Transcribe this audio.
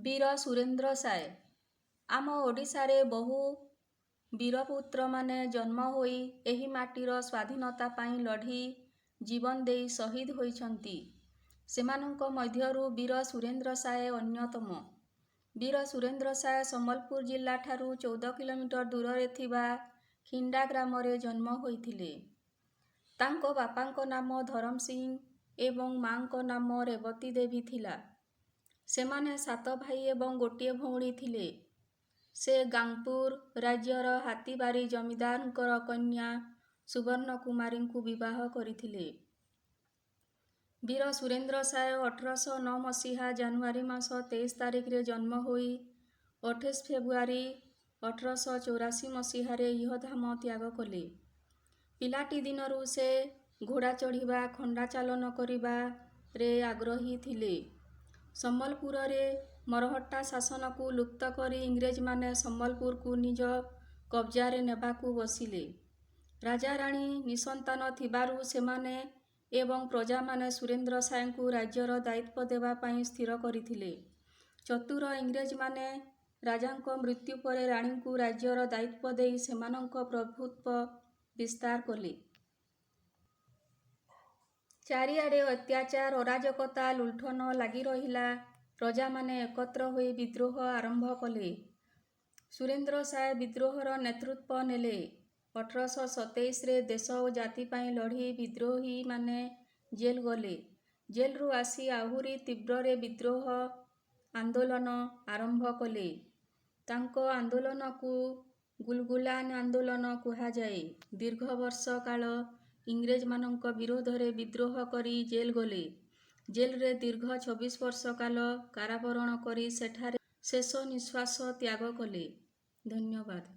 वीर सुरेन्द्र साय आम ओडिशारे बहु वीरपुत्र माने जन्म होई एही माटीर स्वाधीनता पाई लढ़ी जीवन देई शहीद होइछंती। सेमानंक मध्यरु वीर सुरेन्द्र साय अन्यतम। वीर सुरेन्द्र साय सम्बलपुर जिल्ला ठारू 14 किलोमीटर दूर थिबा खिंडा ग्रामरे जन्म होइथिले। तांको बापांको नाम धरम सिंह एवं मांको नाम रेवती देवी थिला। सेमाने 7 भाई एवं गोटिए भौणी थिले। से गांगपुर राज्यर हातीबारी जमीदारंकर कन्या सुवर्ण कुमारींकु विवाह करिथिले। वीर सुरेन्द्र साय 1809 मसीहा जानुआरी मास 23 तारिख रे जन्म होई 28 फेब्रुआरी 1884 मसीहारे इहधाम त्याग कले। पिलाटी दिनरू से घोड़ा चढ़िबा खंडा चालन करिबा रे आग्रही थिले। सम्बलपुर रे मरहट्टा शासन को लुप्त करी इंग्रेज माने सम्बलपुर को निज कब्जा रे नेबाकू बसिले। राजा राणी निसंतान थिबारू सेमाने एवं प्रजा माने सुरेन्द्र साय को राज्यर दायित्व देवा पाई स्थिर करिथिले। चतुर इंग्रेज माने राजांको मृत्यु परे राणी को राज्यर दायित्व देई सेमानंको प्रभुत्व विस्तार कले। चारिआडे अत्याचार अराजकता लुंठन लागी रहिला। प्रजा माने एकत्र होई विद्रोह आरंभ कले। सुरेन्द्र साय विद्रोहर नेतृत्व नेले। 1827 रे देश और जाति पाई लढ़ी विद्रोही माने जेल गले। जेलरू आसी आहुरी तीव्र रे विद्रोह आंदोलन आरंभ कले। तांको आंदोलन को गुलगुलान आंदोलन कुहा जाए। दीर्घ वर्ष काल इंग्रेज मानंक विरोध रे विद्रोह करी जेल गले। जेल रे दीर्घ 26 वर्ष काल काराबरण करी सेठारे शेष निश्वास त्याग कले। धन्यवाद।